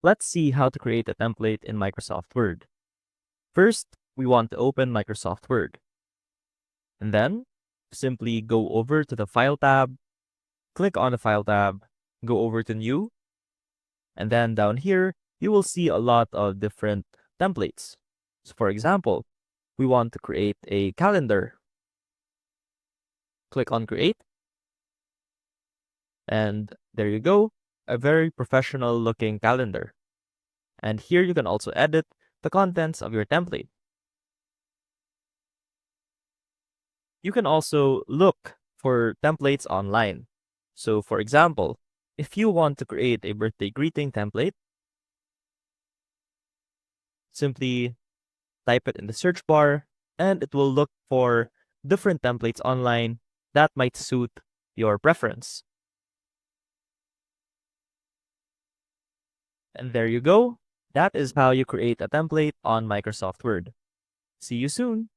Let's see how to create a template in Microsoft Word. First, we want to open Microsoft Word. And then, simply go over to the File tab, click on the File tab, go over to New, and then down here, you will see a lot of different templates. So for example, we want to create a calendar. Click on Create, and there you go, a very professional looking calendar. And here you can also edit the contents of your template. You can also look for templates online. So for example, if you want to create a birthday greeting template, simply type it in the search bar and it will look for different templates online that might suit your preference. And there you go. That is how you create a template on Microsoft Word. See you soon.